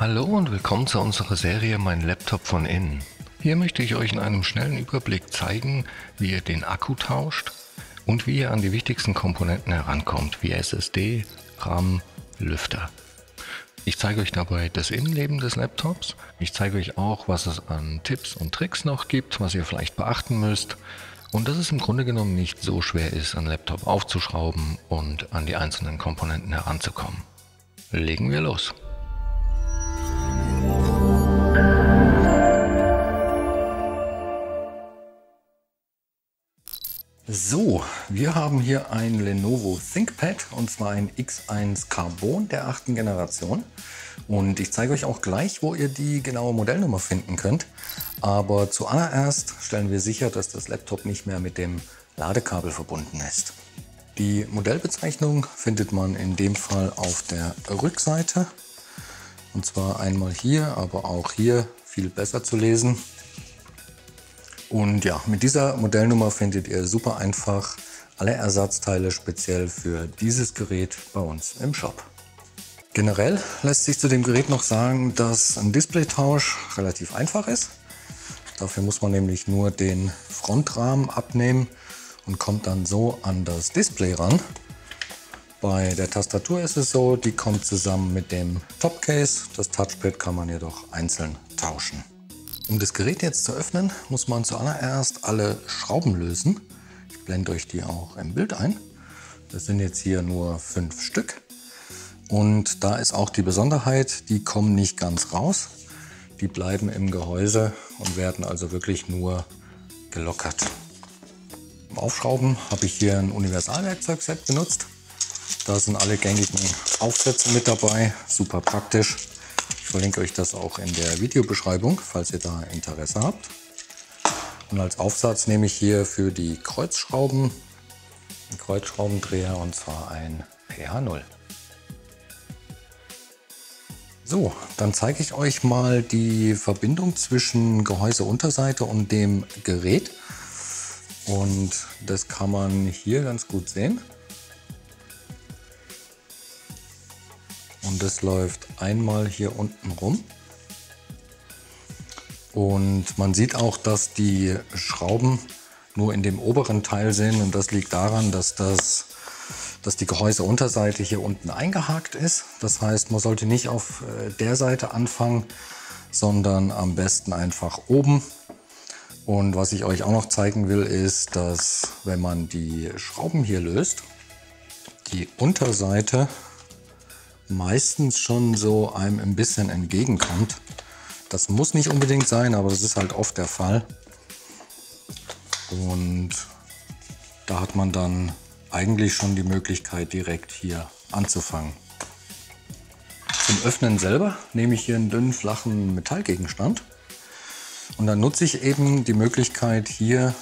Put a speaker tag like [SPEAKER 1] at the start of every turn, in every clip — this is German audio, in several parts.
[SPEAKER 1] Hallo und willkommen zu unserer Serie Mein Laptop von innen. Hier möchte ich euch in einem schnellen Überblick zeigen, wie ihr den Akku tauscht und wie ihr an die wichtigsten Komponenten herankommt, wie SSD, RAM, Lüfter. Ich zeige euch dabei das Innenleben des Laptops. Ich zeige euch auch, was es an Tipps und Tricks noch gibt, was ihr vielleicht beachten müsst und dass es im Grunde genommen nicht so schwer ist, einen Laptop aufzuschrauben und an die einzelnen Komponenten heranzukommen. Legen wir los! So, wir haben hier ein Lenovo ThinkPad und zwar ein X1 Carbon der 8. Generation. Und ich zeige euch auch gleich, wo ihr die genaue Modellnummer finden könnt. Aber zuallererst stellen wir sicher, dass das Laptop nicht mehr mit dem Ladekabel verbunden ist. Die Modellbezeichnung findet man in dem Fall auf der Rückseite. Und zwar einmal hier, aber auch hier viel besser zu lesen. Und ja, mit dieser Modellnummer findet ihr super einfach alle Ersatzteile speziell für dieses Gerät bei uns im Shop. Generell lässt sich zu dem Gerät noch sagen, dass ein Displaytausch relativ einfach ist. Dafür muss man nämlich nur den Frontrahmen abnehmen und kommt dann so an das Display ran. Bei der Tastatur ist es so, die kommt zusammen mit dem Topcase. Das Touchpad kann man jedoch einzeln tauschen. Um das Gerät jetzt zu öffnen, muss man zuallererst alle Schrauben lösen. Ich blende euch die auch im Bild ein. Das sind jetzt hier nur 5 Stück. Und da ist auch die Besonderheit, die kommen nicht ganz raus. Die bleiben im Gehäuse und werden also wirklich nur gelockert. Zum Aufschrauben habe ich hier ein Universalwerkzeugset benutzt. Da sind alle gängigen Aufsätze mit dabei, super praktisch. Ich verlinke euch das auch in der Videobeschreibung, falls ihr da Interesse habt. Und als Aufsatz nehme ich hier für die Kreuzschrauben einen Kreuzschraubendreher und zwar ein PH0. So, dann zeige ich euch mal die Verbindung zwischen Gehäuseunterseite und dem Gerät. Und das kann man hier ganz gut sehen. Und das läuft einmal hier unten rum. Und man sieht auch, dass die Schrauben nur in dem oberen Teil sind. Und das liegt daran, dass die Gehäuseunterseite hier unten eingehakt ist. Das heißt, man sollte nicht auf der Seite anfangen, sondern am besten einfach oben. Und was ich euch auch noch zeigen will, ist, dass wenn man die Schrauben hier löst, die Unterseite meistens schon so einem ein bisschen entgegenkommt. Das muss nicht unbedingt sein, aber das ist halt oft der Fall. Und da hat man dann eigentlich schon die Möglichkeit, direkt hier anzufangen. Zum Öffnen selber nehme ich hier einen dünnen, flachen Metallgegenstand. Und dann nutze ich eben die Möglichkeit, hier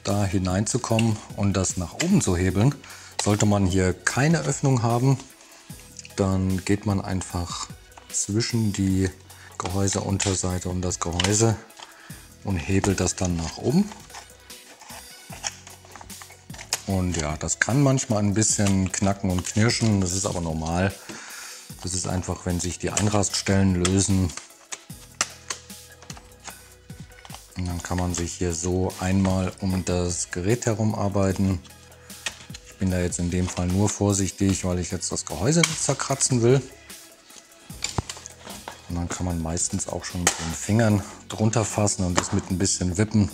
[SPEAKER 1] da hineinzukommen und das nach oben zu hebeln. Sollte man hier keine Öffnung haben, dann geht man einfach zwischen die Gehäuseunterseite und das Gehäuse und hebelt das dann nach oben. Und ja, das kann manchmal ein bisschen knacken und knirschen, das ist aber normal. Das ist einfach, wenn sich die Einraststellen lösen. Und dann kann man sich hier so einmal um das Gerät herum arbeiten. Ich bin da jetzt in dem Fall nur vorsichtig, weil ich jetzt das Gehäuse nicht zerkratzen will. Und dann kann man meistens auch schon mit den Fingern drunter fassen und das mit ein bisschen Wippen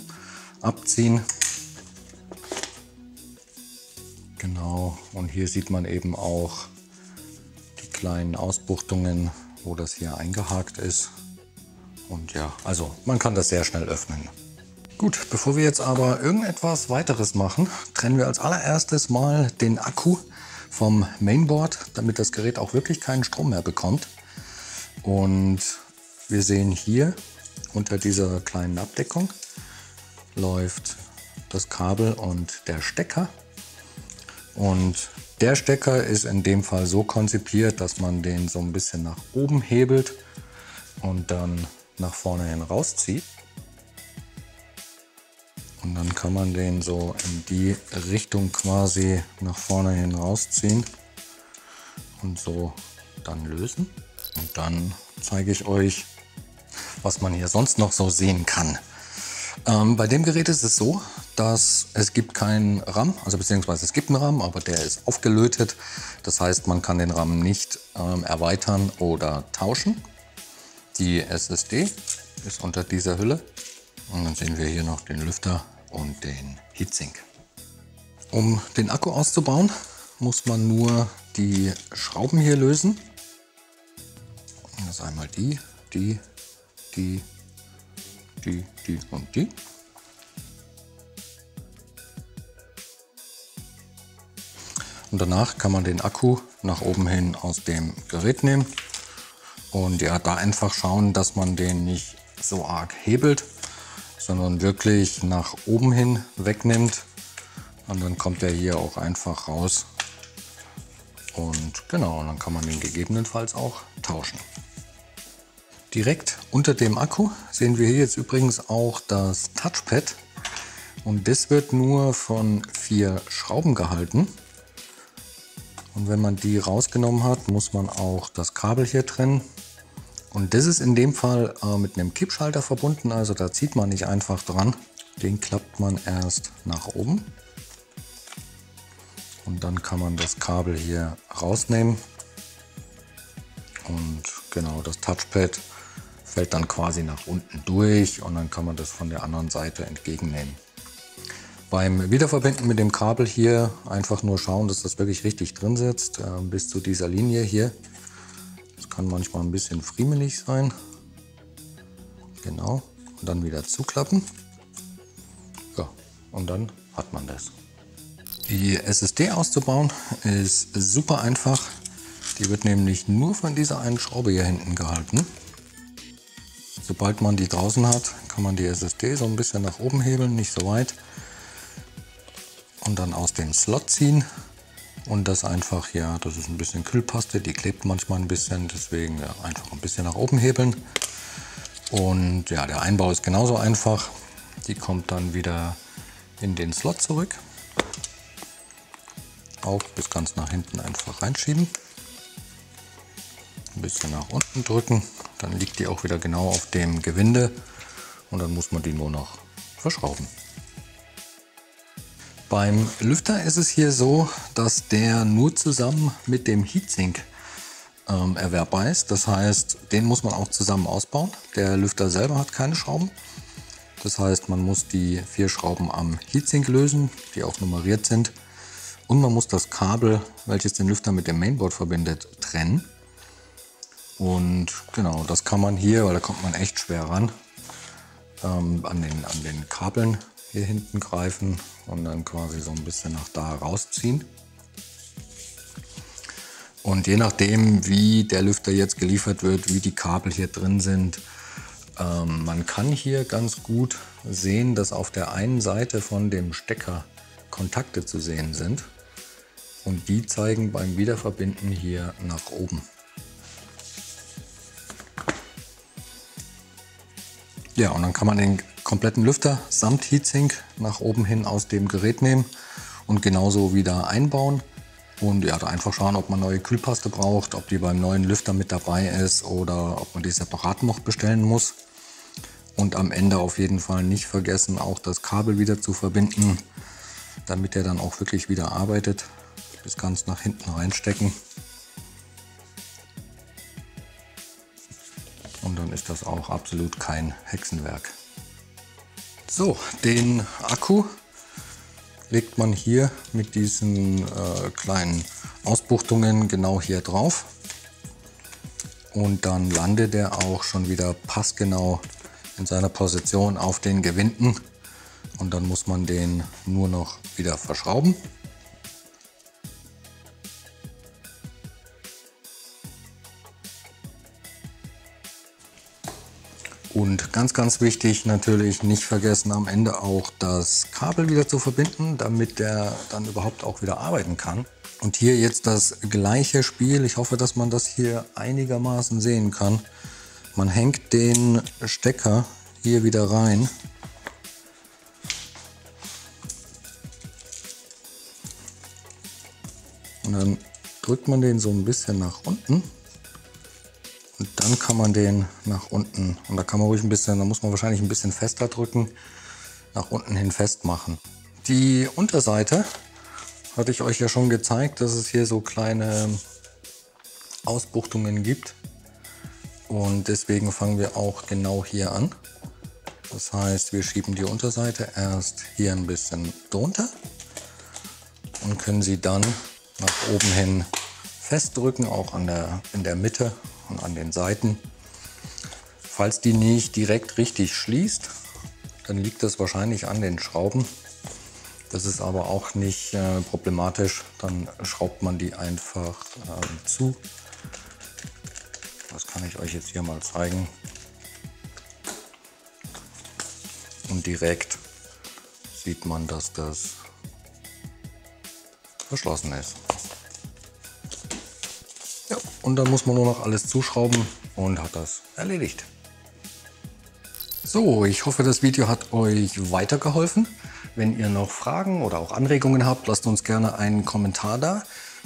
[SPEAKER 1] abziehen. Genau, und hier sieht man eben auch die kleinen Ausbuchtungen, wo das hier eingehakt ist. Und ja, also man kann das sehr schnell öffnen. Gut, bevor wir jetzt aber irgendetwas weiteres machen, trennen wir als allererstes mal den Akku vom Mainboard, damit das Gerät auch wirklich keinen Strom mehr bekommt. Und wir sehen hier unter dieser kleinen Abdeckung läuft das Kabel und der Stecker. Und der Stecker ist in dem Fall so konzipiert, dass man den so ein bisschen nach oben hebelt und dann nach vorne hin rauszieht. Und dann kann man den so in die Richtung quasi nach vorne hin rausziehen und so dann lösen. Und dann zeige ich euch, was man hier sonst noch so sehen kann. Bei dem Gerät ist es so, dass es gibt keinen RAM, also beziehungsweise es gibt einen RAM, aber der ist aufgelötet. Das heißt, man kann den RAM nicht erweitern oder tauschen. Die SSD ist unter dieser Hülle und dann sehen wir hier noch den Lüfter und den Heatsink. Um den Akku auszubauen, muss man nur die Schrauben hier lösen. Das ist einmal die und die. Und danach kann man den Akku nach oben hin aus dem Gerät nehmen. Und ja, da einfach schauen, dass man den nicht so arg hebelt, sondern wirklich nach oben hin wegnimmt. Und dann kommt er hier auch einfach raus. Und genau, dann kann man den gegebenenfalls auch tauschen. Direkt unter dem Akku sehen wir hier jetzt übrigens auch das Touchpad. Und das wird nur von 4 Schrauben gehalten. Und wenn man die rausgenommen hat, muss man auch das Kabel hier trennen. Und das ist in dem Fall mit einem Kippschalter verbunden, also da zieht man nicht einfach dran. Den klappt man erst nach oben. Und dann kann man das Kabel hier rausnehmen. Und genau, das Touchpad fällt dann quasi nach unten durch und dann kann man das von der anderen Seite entgegennehmen. Beim Wiederverbinden mit dem Kabel hier einfach nur schauen, dass das wirklich richtig drin sitzt, bis zu dieser Linie hier. Das kann manchmal ein bisschen friemelig sein. Genau, und dann wieder zuklappen. Ja, und dann hat man das. Die SSD auszubauen ist super einfach. Die wird nämlich nur von dieser einen Schraube hier hinten gehalten. Sobald man die draußen hat, kann man die SSD so ein bisschen nach oben hebeln, nicht so weit. Und dann aus dem Slot ziehen. Und das einfach, ja, das ist ein bisschen Kühlpaste, die klebt manchmal ein bisschen, deswegen ja, einfach ein bisschen nach oben hebeln. Und ja, der Einbau ist genauso einfach. Die kommt dann wieder in den Slot zurück. Auch bis ganz nach hinten einfach reinschieben. Ein bisschen nach unten drücken, dann liegt die auch wieder genau auf dem Gewinde und dann muss man die nur noch verschrauben. Beim Lüfter ist es hier so, dass der nur zusammen mit dem Heatsink erwerbbar ist. Das heißt, den muss man auch zusammen ausbauen. Der Lüfter selber hat keine Schrauben. Das heißt, man muss die 4 Schrauben am Heatsink lösen, die auch nummeriert sind. Und man muss das Kabel, welches den Lüfter mit dem Mainboard verbindet, trennen. Und genau, das kann man hier, weil da kommt man echt schwer ran, an den Kabeln hier hinten greifen und dann quasi so ein bisschen nach da rausziehen. Und je nachdem, wie der Lüfter jetzt geliefert wird, wie die Kabel hier drin sind, man kann hier ganz gut sehen, dass auf der einen Seite von dem Stecker Kontakte zu sehen sind. Und die zeigen beim Wiederverbinden hier nach oben. Ja, und dann kann man den kompletten Lüfter samt Heatsink nach oben hin aus dem Gerät nehmen und genauso wieder einbauen. Und ja, da einfach schauen, ob man neue Kühlpaste braucht, ob die beim neuen Lüfter mit dabei ist oder ob man die separat noch bestellen muss. Und am Ende auf jeden Fall nicht vergessen, auch das Kabel wieder zu verbinden, damit der dann auch wirklich wieder arbeitet. Das ganz nach hinten reinstecken. Und dann ist das auch absolut kein Hexenwerk. So, den Akku legt man hier mit diesen kleinen Ausbuchtungen genau hier drauf. Und dann landet er auch schon wieder passgenau in seiner Position auf den Gewinden. Und dann muss man den nur noch wieder verschrauben. Und ganz wichtig, natürlich nicht vergessen, am Ende auch das Kabel wieder zu verbinden, damit der dann überhaupt auch wieder arbeiten kann. Und hier jetzt das gleiche Spiel. Ich hoffe, dass man das hier einigermaßen sehen kann. Man hängt den Stecker hier wieder rein. Und dann drückt man den so ein bisschen nach unten. Und dann kann man den nach unten, und da kann man ruhig ein bisschen, da muss man wahrscheinlich ein bisschen fester drücken, nach unten hin festmachen. Die Unterseite hatte ich euch ja schon gezeigt, dass es hier so kleine Ausbuchtungen gibt. Und deswegen fangen wir auch genau hier an. Das heißt, wir schieben die Unterseite erst hier ein bisschen drunter und können sie dann nach oben hin festdrücken, auch in der Mitte und an den Seiten. Falls die nicht direkt richtig schließt, dann liegt das wahrscheinlich an den Schrauben. Das ist aber auch nicht problematisch, dann schraubt man die einfach zu. Das kann ich euch jetzt hier mal zeigen. Und direkt sieht man, dass das verschlossen ist. Ja, und dann muss man nur noch alles zuschrauben und hat das erledigt. So, ich hoffe, das Video hat euch weitergeholfen. Wenn ihr noch Fragen oder auch Anregungen habt, lasst uns gerne einen Kommentar da.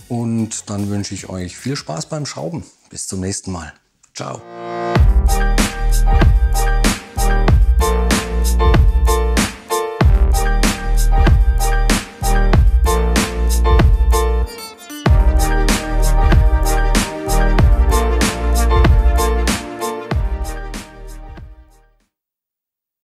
[SPEAKER 1] Und dann wünsche ich euch viel Spaß beim Schrauben. Bis zum nächsten Mal. Ciao.